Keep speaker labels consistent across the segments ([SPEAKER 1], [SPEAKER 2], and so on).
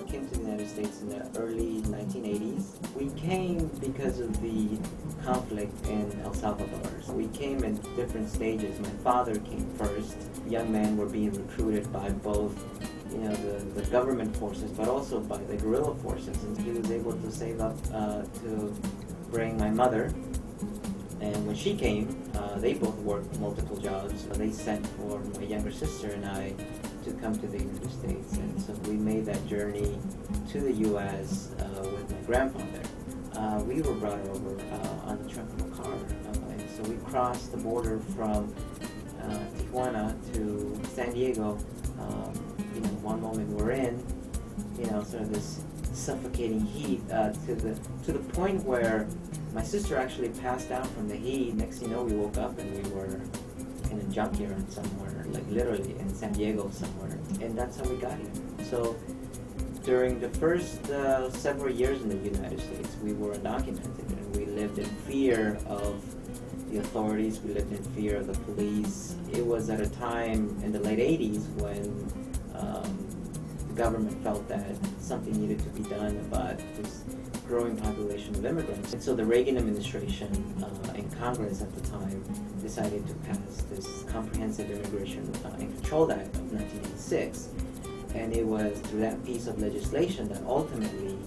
[SPEAKER 1] came to the United States in the early 1980s. We came because of the conflict in El Salvador. We came in different stages. My father came first. Young men were being recruited by both the government forces, but also by the guerrilla forces. And he was able to save up to bring my mother. And when she came, they both worked multiple jobs. So they sent for my younger sister and I to come to the United States. And so we made that journey to the U.S. With my grandfather. We were brought over on the trunk of a car. And so we crossed the border from Tijuana to San Diego. One moment we're in, sort of this suffocating heat to the point where my sister actually passed out from the heat. Next thing you know, we woke up and we were in a junkyard somewhere, like literally in San Diego somewhere, and that's how we got here. So during the first several years in the United States, we were undocumented, and we lived in fear of the authorities. We lived in fear of the police. It was at a time in the late 80s when the government felt that something needed to be done about this growing population of immigrants. And so the Reagan administration and Congress at the time decided to pass this Comprehensive Immigration and Control Act of 1986. And it was through that piece of legislation that ultimately,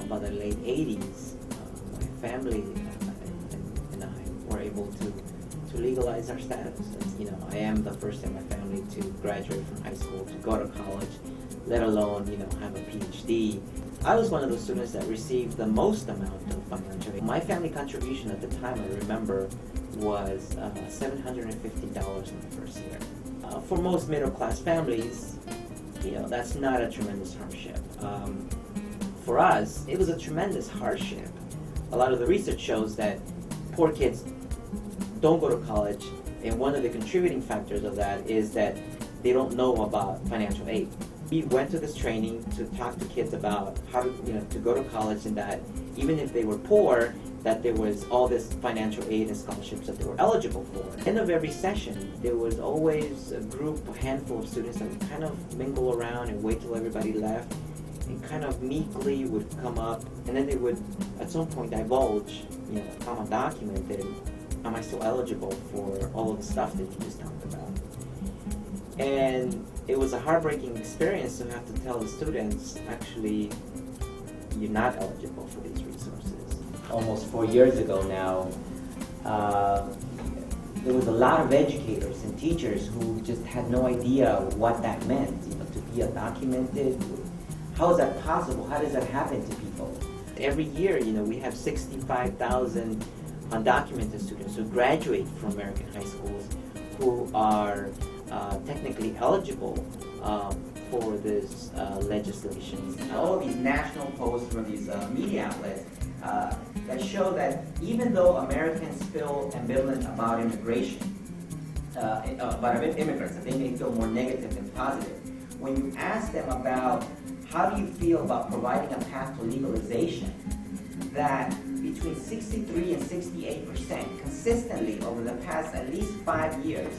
[SPEAKER 1] by the late 80s, my family and I were able to legalize our status. And, I am the first in my family to graduate from high school, to go to college, let alone, have a PhD. I was one of those students that received the most amount of financial aid. My family contribution at the time, I remember, was $750 in the first year. For most middle-class families, that's not a tremendous hardship. For us, it was a tremendous hardship. A lot of the research shows that poor kids don't go to college, and one of the contributing factors of that is that they don't know about financial aid. We went to this training to talk to kids about how to go to college, and that even if they were poor, that there was all this financial aid and scholarships that they were eligible for. At the end of every session, there was always a handful of students that would kind of mingle around and wait till everybody left, and kind of meekly would come up, and then they would at some point divulge, if I'm undocumented, am I still eligible for all of the stuff that you just talked about? And it was a heartbreaking experience to have to tell the students, actually, you're not eligible for these resources. Almost 4 years ago now, there was a lot of educators and teachers who just had no idea what that meant, to be undocumented. How is that possible? How does that happen to people? Every year, we have 65,000 undocumented students who graduate from American high schools who are technically eligible for this legislation. All of these national posts from these media outlets that show that even though Americans feel ambivalent about immigration, about immigrants, that they may feel more negative than positive, when you ask them about how do you feel about providing a path to legalization, that between 63 and 68% consistently over the past at least 5 years,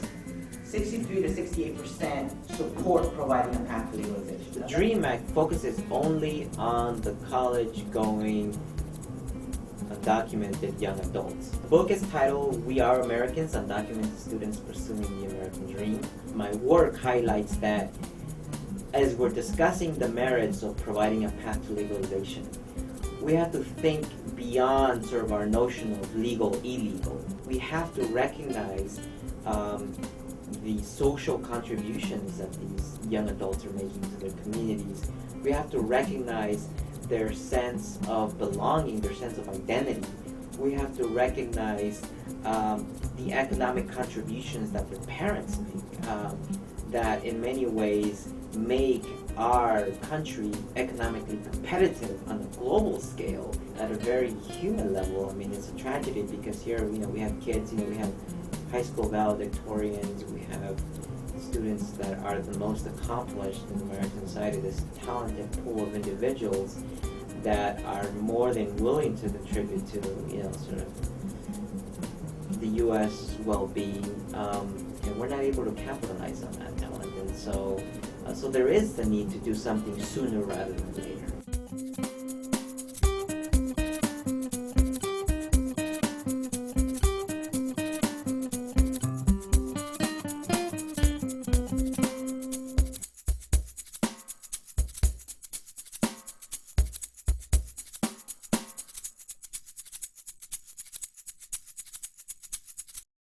[SPEAKER 1] 63 to 68% support providing a path to legalization. The DREAM Act focuses only on the college-going, undocumented young adults. The book is titled We Are Americans, Undocumented Students Pursuing the American Dream. My work highlights that as we're discussing the merits of providing a path to legalization, we have to think beyond sort of our notion of legal, illegal. We have to recognize the social contributions that these young adults are making to their communities. We have to recognize their sense of belonging, their sense of identity. We have to recognize the economic contributions that their parents make, that in many ways make our country economically competitive on a global scale. At a very human level, it's a tragedy because here, we have kids, we have high school valedictorians, we have students that are the most accomplished in American society, this talented pool of individuals that are more than willing to contribute to, sort of the U.S. well-being, and we're not able to capitalize on that talent. And so So there is the need to do something sooner rather than later.